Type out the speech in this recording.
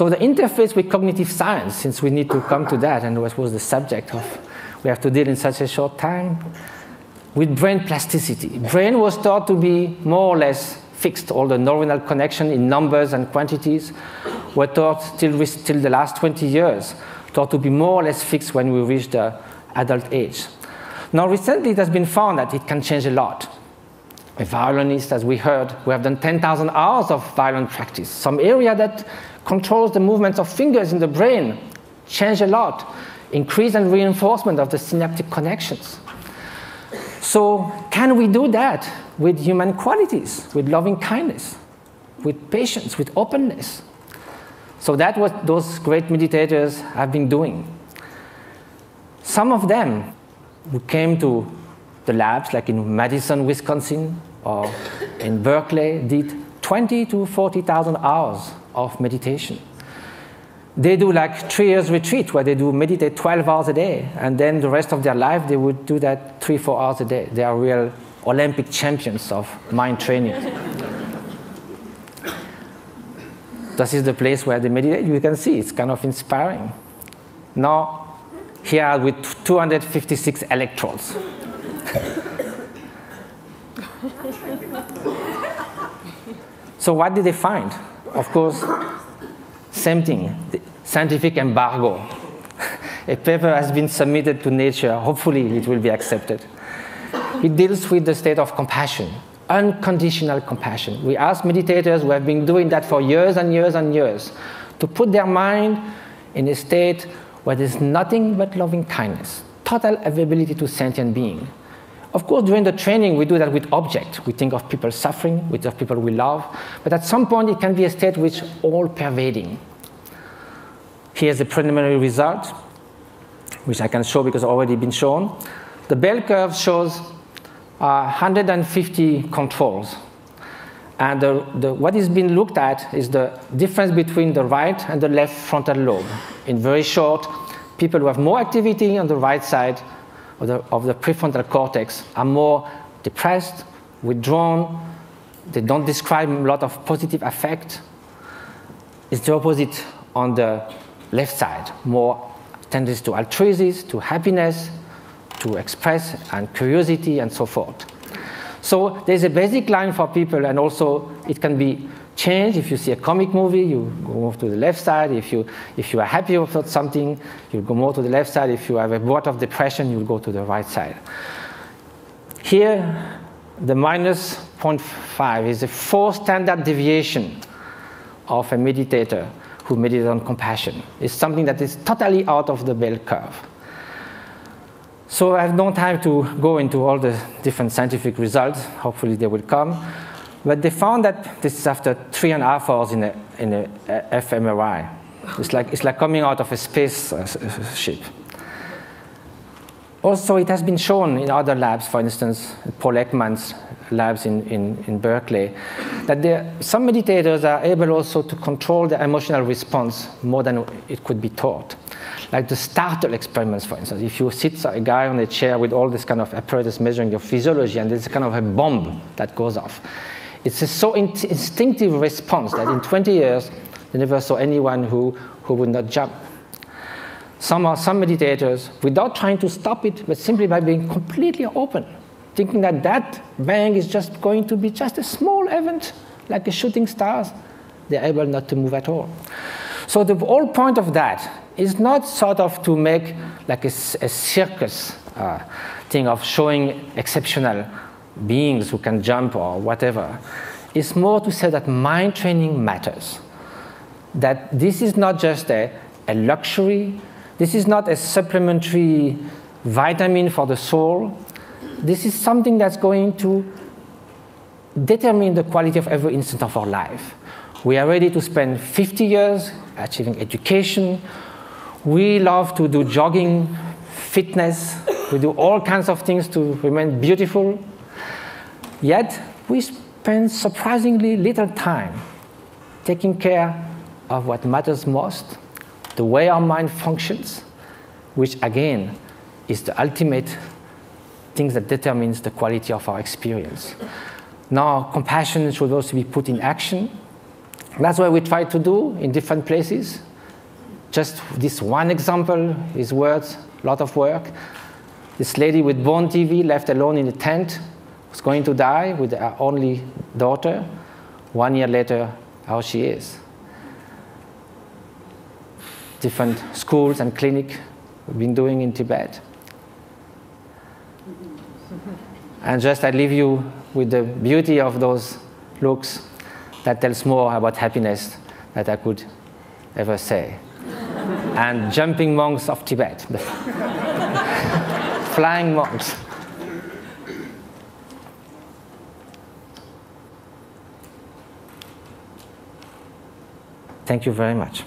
So the interface with cognitive science, since we need to come to that, and what was the subject of, we have to deal in such a short time, with brain plasticity. Brain was thought to be more or less fixed. All the neuronal connection in numbers and quantities were thought till the last 20 years, thought to be more or less fixed when we reach the adult age. Now recently it has been found that it can change a lot. A violinist, as we heard, we have done 10,000 hours of violin practice. Some area that controls the movements of fingers in the brain change a lot. Increase and reinforcement of the synaptic connections. So can we do that with human qualities, with loving kindness, with patience, with openness? So that's what those great meditators have been doing. Some of them who came to the labs, like in Madison, Wisconsin, or in Berkeley, did 20 to 40,000 hours of meditation. They do like 3 years retreat where they do meditate 12 hours a day, and then the rest of their life they would do that 3-4 hours a day. They are real Olympic champions of mind training. This is the place where they meditate. You can see it's kind of inspiring. Now, here with 256 electrodes. So what did they find? Of course, same thing, the scientific embargo. A paper has been submitted to Nature. Hopefully it will be accepted. It deals with the state of compassion, unconditional compassion. We ask meditators who have been doing that for years and years and years to put their mind in a state where there's nothing but loving kindness, total availability to sentient being. Of course, during the training, we do that with objects. We think of people suffering, we think of people we love. But at some point, it can be a state which is all-pervading. Here's the preliminary result, which I can show because it's already been shown. The bell curve shows 150 controls. And what is being looked at is the difference between the right and the left frontal lobe. In very short, people who have more activity on the right side of the prefrontal cortex are more depressed, withdrawn, they don't describe a lot of positive affect. It's the opposite on the left side, more tendency to altruism, to happiness, to express, and curiosity, and so forth. So there's a basic line for people, and also it can be changed. If you see a comic movie, you go more to the left side. If you are happy about something, you'll go more to the left side. If you have a bout of depression, you'll go to the right side. Here, the minus 0.5 is a 4 standard deviation of a meditator who meditates on compassion. It's something that is totally out of the bell curve. So I have no time to go into all the different scientific results. Hopefully they will come. But they found that this is after 3.5 hours in a fMRI. It's like coming out of a space ship. Also, it has been shown in other labs, for instance, Paul Ekman's labs in Berkeley, that some meditators are able also to control their emotional response more than it could be taught. Like the startle experiments, for instance. If you sit a guy on a chair with all this kind of apparatus measuring your physiology, and there's kind of a bomb that goes off. It's a so instinctive response that in 20 years, they never saw anyone who would not jump. Some meditators, without trying to stop it, but simply by being completely open, thinking that that bang is just going to be just a small event, like a shooting stars, they're able not to move at all. So the whole point of that is not sort of to make like a circus thing of showing exceptional beings who can jump or whatever. It's more to say that mind training matters. That this is not just a luxury. This is not a supplementary vitamin for the soul. This is something that's going to determine the quality of every instant of our life. We are ready to spend 50 years achieving education. We love to do jogging, fitness. We do all kinds of things to remain beautiful. Yet, we spend surprisingly little time taking care of what matters most, the way our mind functions, which again is the ultimate thing that determines the quality of our experience. Now, compassion should also be put in action. That's what we try to do in different places. Just this one example is worth a lot of work. This lady with bone TV left alone in a tent was going to die with her only daughter. 1 year later, how she is. Different schools and clinics we've been doing in Tibet. And just I leave you with the beauty of those looks that tells more about happiness that I could ever say. And jumping monks of Tibet. Flying monks. Thank you very much.